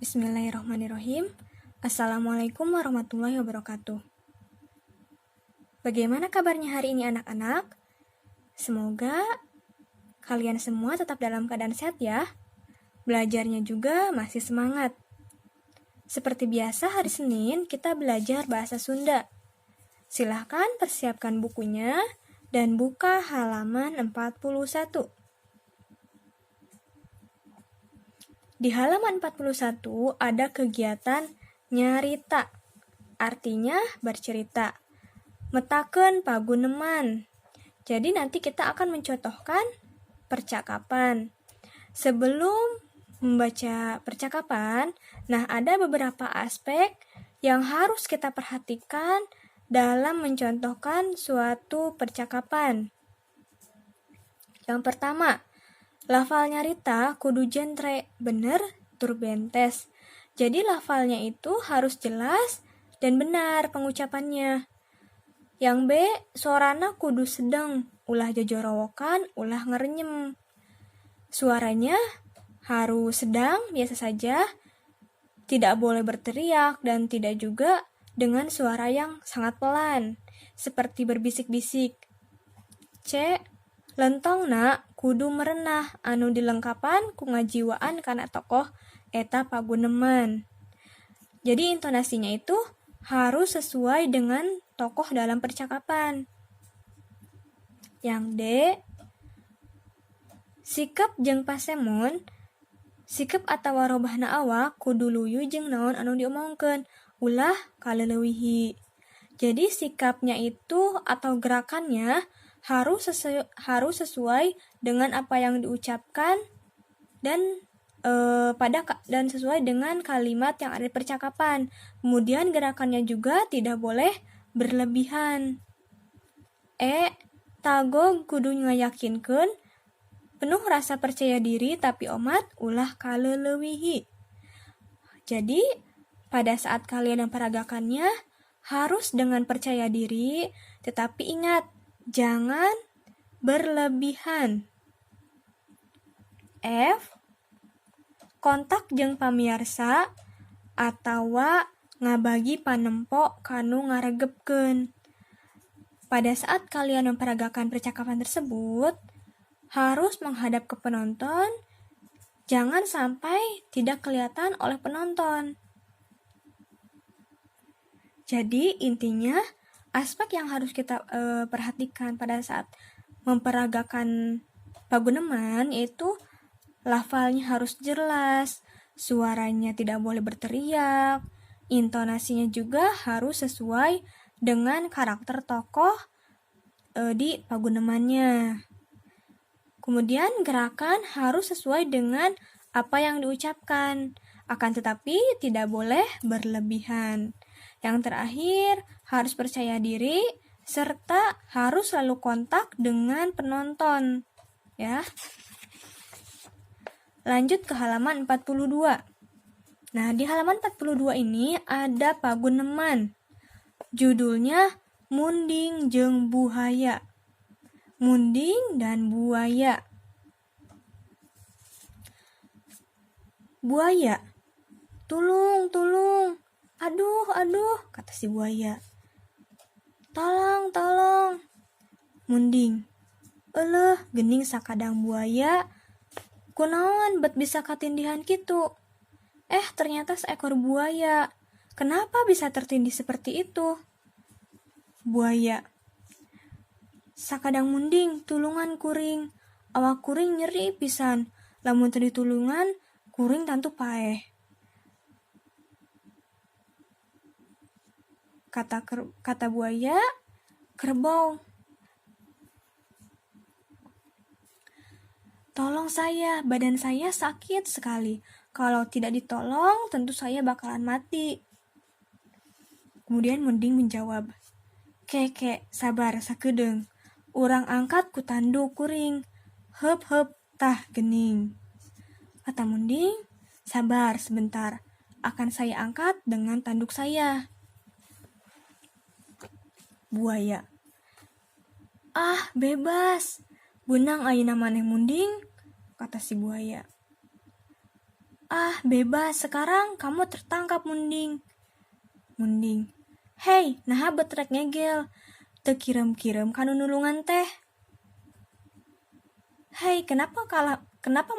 Bismillahirrahmanirrahim. Assalamualaikum warahmatullahi wabarakatuh. Bagaimana kabarnya hari ini anak-anak? Semoga kalian semua tetap dalam keadaan sehat ya. Belajarnya juga masih semangat. Seperti biasa hari Senin kita belajar bahasa Sunda. Silahkan persiapkan bukunya dan buka halaman 41. Di halaman 41 ada kegiatan nyarita, artinya bercerita. Metakeun paguneman. Jadi nanti kita akan mencontohkan percakapan. Sebelum membaca percakapan, ada beberapa aspek yang harus kita perhatikan dalam mencontohkan suatu percakapan. Yang pertama, lafal nyarita kudu jentre, bener tur bentes. Jadi lafalnya itu harus jelas dan benar pengucapannya. Yang B, suarana kudu sedang, ulah jajorowokan, ulah ngerenyem. Suaranya harus sedang, biasa saja, tidak boleh berteriak dan tidak juga dengan suara yang sangat pelan, seperti berbisik-bisik. C, lentongna kudu merenah anu dilengkapan ku ngajiwaan kana tokoh eta paguneman. Jadi intonasinya itu harus sesuai dengan tokoh dalam percakapan. Yang D, sikap jeung pasemon, sikap atawa robahna awak kudu luyu jeung naon anu diomongkeun, ulah kaleulewihi. Jadi sikapnya itu atau gerakannya harus sesuai dengan apa yang diucapkan dan sesuai dengan kalimat yang ada di percakapan. Kemudian gerakannya juga tidak boleh berlebihan. E, tagog kudu ngayakinkeun penuh rasa percaya diri tapi omat ulah kaleulewihi. Jadi pada saat kalian memperagakannya harus dengan percaya diri, tetapi ingat jangan berlebihan. F, kontak jeung pamiarsa atawa ngabagi panempo kanu ngaregepkeun. Pada saat kalian memperagakan percakapan tersebut, harus menghadap ke penonton, jangan sampai tidak kelihatan oleh penonton. Jadi intinya aspek yang harus kita perhatikan pada saat memperagakan paguneman yaitu lafalnya harus jelas, suaranya tidak boleh berteriak, intonasinya juga harus sesuai dengan karakter tokoh di pagunemannya. Kemudian gerakan harus sesuai dengan apa yang diucapkan, akan tetapi tidak boleh berlebihan. Yang terakhir, harus percaya diri, serta harus selalu kontak dengan penonton. Ya. Lanjut ke halaman 42. Di halaman 42 ini ada paguneman. Judulnya Munding jeung Buaya. Munding dan buaya. Buaya, tulung, tulung. Aduh, kata si buaya. Tolong. Munding, eleuh geuning sakadang buaya. Kunaon bet bisa katindihan kitu? Ternyata seekor buaya. Kenapa bisa tertindih seperti itu? Buaya, sakadang munding tulungan kuring. Awak kuring nyeri pisan. Lamun teu ditulungan, kuring tantu paeh. Kata buaya, kerbau. Tolong saya, badan saya sakit sekali. Kalau tidak ditolong, tentu saya bakalan mati. Kemudian munding menjawab, Keke, sabar sakedeung. Urang angkat ku tanduk kuring. Heup, tah gening. Kata munding, sabar sebentar. Akan saya angkat dengan tanduk saya. Buaya, bebas. Benang ayeuna maneh munding, kata si buaya. Ah, bebas, sekarang kamu tertangkap, Munding. Munding, hei, nah betrek ngegel, tekirem-kirem kanu nulungan teh. Hei, kenapa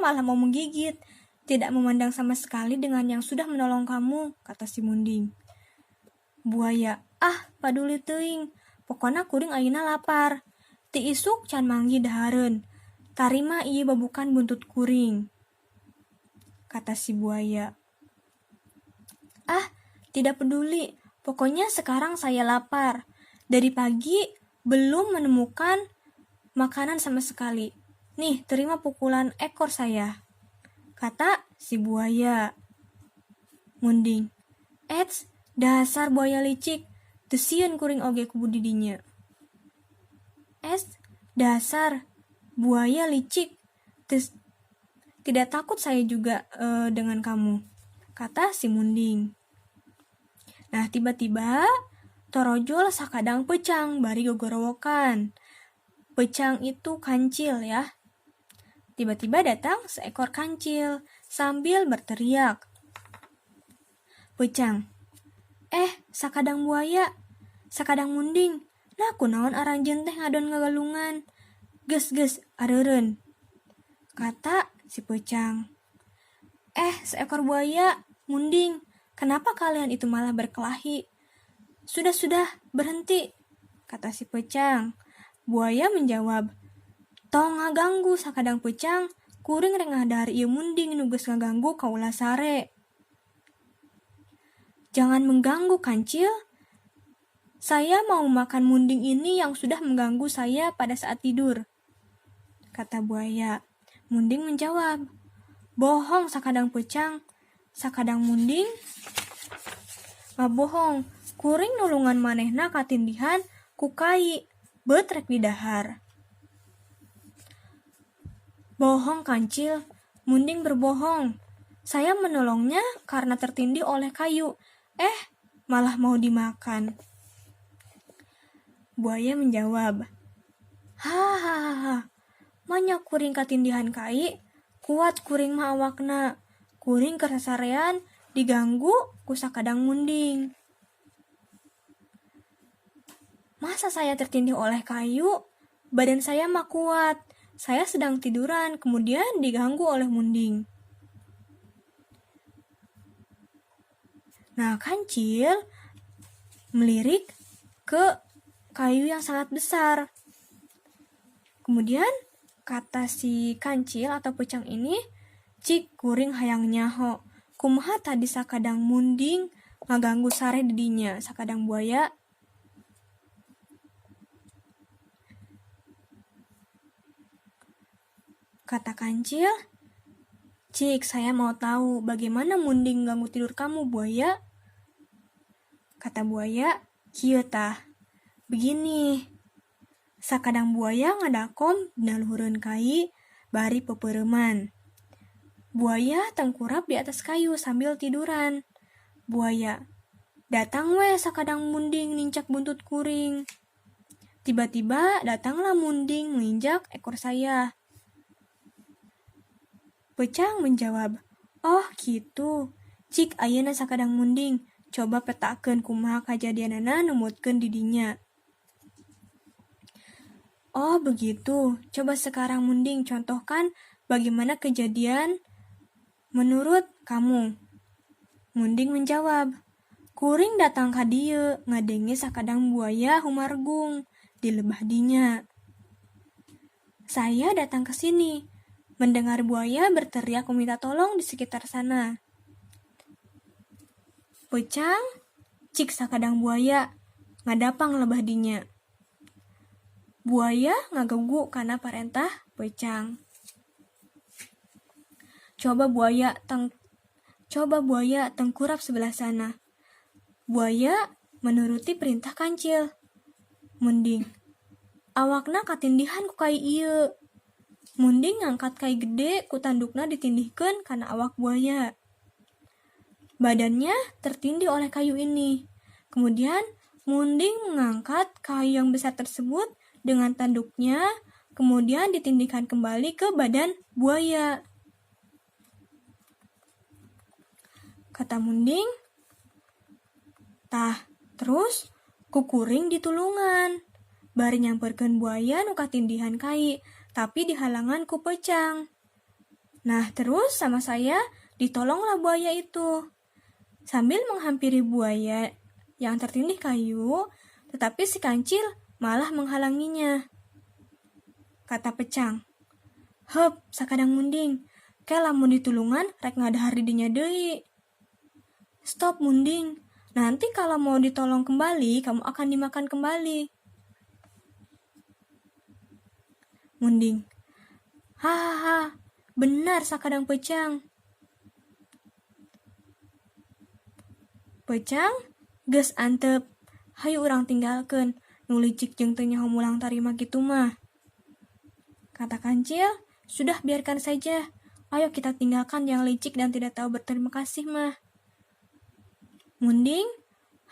malah mau menggigit? Tidak memandang sama sekali dengan yang sudah menolong kamu, kata si Munding. Buaya, ah, paduli teuing, pokona kuring ayeuna lapar. Ti isuk can manggi dahareun, tarima ieu babukan buntut kuring, kata si buaya. Ah, tidak peduli, pokoknya sekarang saya lapar. Dari pagi belum menemukan makanan sama sekali. Nih, terima pukulan ekor saya, kata si buaya. Munding, Ets, dasar buaya licik, teu sieun kuring oge ku budidinya. Dasar buaya licik, tidak takut saya juga dengan kamu, kata si Munding. Nah, tiba-tiba torojol sakadang pecang bari gogorowokan. Pecang itu kancil ya. Tiba-tiba datang seekor kancil sambil berteriak. Pecang, sakadang buaya, sakadang Munding, nah kunaon aranjeun teh ngadon ngagalungan. Ges, areureun, kata si Pecang. Seekor buaya, Munding, kenapa kalian itu malah berkelahi? Sudah, berhenti, kata si Pecang. Buaya menjawab, tong ngaganggu sakadang Pecang, kuring rek ngadahar ieu Munding nu geus ngaganggu kaula sare. Jangan mengganggu, kancil. Saya mau makan Munding ini yang sudah mengganggu saya pada saat tidur, kata buaya. Munding menjawab, bohong sakadang Pecang, sakadang Munding ngabohong, kuring nulungan manehna katindihan ku kai, beut rek didahar. Bohong, kancil, Munding berbohong. Saya menolongnya karena tertindih oleh kayu, malah mau dimakan. Buaya menjawab, hahaha, manya kuring katindihan kai, kuat kuring mah awakna, kuring kesasarean diganggu ku sakadang Munding. Masa saya tertindih oleh kayu? Badan saya mah kuat. Saya sedang tiduran, kemudian diganggu oleh Munding. Nah, kancil melirik ke kayu yang sangat besar. Kemudian kata si kancil atau Pecang ini, cik kuring hayang nyaho, kumaha tadi sakadang Munding ngaganggu sare didinya. Sakadang buaya, kata kancil, cik saya mau tahu bagaimana Munding ganggu tidur kamu, buaya. Kata buaya, kieu tah, begini. Sakadang buaya ngadakom dina luhureun kai bari pepeureman. Buaya tengkurap di atas kayu sambil tiduran. Buaya, datang we sakadang Munding nincak buntut kuring. Tiba-tiba datanglah Munding menginjak ekor saya. Pecang menjawab, oh gitu, cik ayeuna sakadang Munding, coba petakeun kumaha kajadianana numutkeun didinya. Oh begitu, coba sekarang Munding contohkan bagaimana kejadian menurut kamu. Munding menjawab, kuring datang ka dieu ngadenge sakadang buaya humargung di lebah dinya. Saya datang ke sini, mendengar buaya berteriak meminta tolong di sekitar sana. Pecang, cik sakadang buaya, ngadapang lebah dinya. Buaya ngaganggu karena perintah Pecang. Coba buaya tengkurap sebelah sana. Buaya menuruti perintah kancil. Munding, awakna katindihan ku kai ieu. Munding ngangkat kai gede ku tandukna ditindihkeun kana awak buaya. Badannya tertindih oleh kayu ini. Kemudian Munding mengangkat kayu yang besar tersebut dengan tanduknya, kemudian ditindihkan kembali ke badan buaya. kata Munding. Tah, terus kukuring di tulungan. Bari nyamperkeun buaya nu katindihan kai, tapi dihalangan ku Pecang. Nah, terus sama saya ditolonglah buaya itu. Sambil menghampiri buaya yang tertindih kayu, tetapi si Kancil malah menghalanginya. Kata Pecang, "Heup, sakadang Munding, ke lamun ditulungan rek ngadahar di dinya deui." "Stop Munding, nanti kalau mau ditolong kembali, kamu akan dimakan kembali." Munding, "Hahaha, benar sakadang Pecang." Pecang, geus antep, hayu urang tinggalkeun, nu licik jeung teu nyaho mulang tarima kitu mah. Kata Kancil, "Sudah biarkan saja. Ayo kita tinggalkan yang licik dan tidak tahu berterima kasih mah." Munding,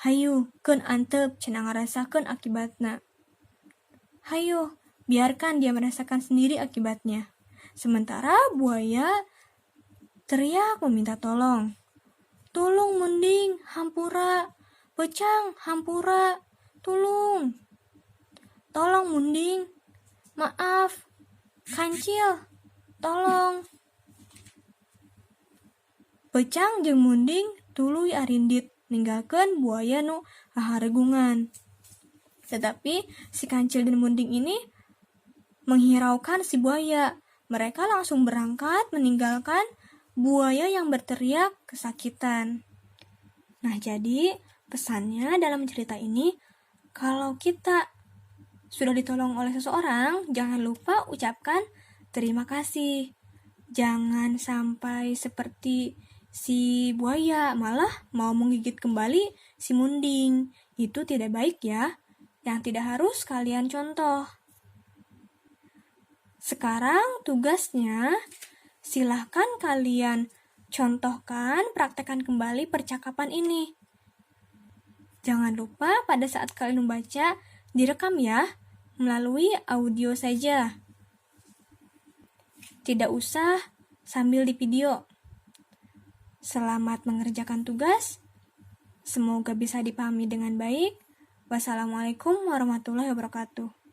"Hayu, keun antep, cenah ngarasakeun akibatna." "Hayu, biarkan dia merasakan sendiri akibatnya." Sementara buaya teriak meminta tolong. "Tolong Munding, hampura. Pecang, hampura. Tolong. Tolong Munding. Maaf. Kancil, tolong." Pecang jeung Munding tuluy arindit ninggalkeun buaya nu haharegungan. Tetapi si Kancil dan Munding ini menghiraukan si buaya. Mereka langsung berangkat meninggalkan buaya yang berteriak kesakitan. Nah, jadi pesannya dalam cerita ini, kalau kita sudah ditolong oleh seseorang, jangan lupa ucapkan terima kasih. Jangan sampai seperti si buaya malah mau menggigit kembali si Munding. Itu tidak baik ya. Yang tidak harus kalian contoh. Sekarang tugasnya, silahkan kalian contohkan, praktekkan kembali percakapan ini. Jangan lupa pada saat kalian membaca, direkam ya, melalui audio saja. Tidak usah sambil di video. Selamat mengerjakan tugas. Semoga bisa dipahami dengan baik. Wassalamualaikum warahmatullahi wabarakatuh.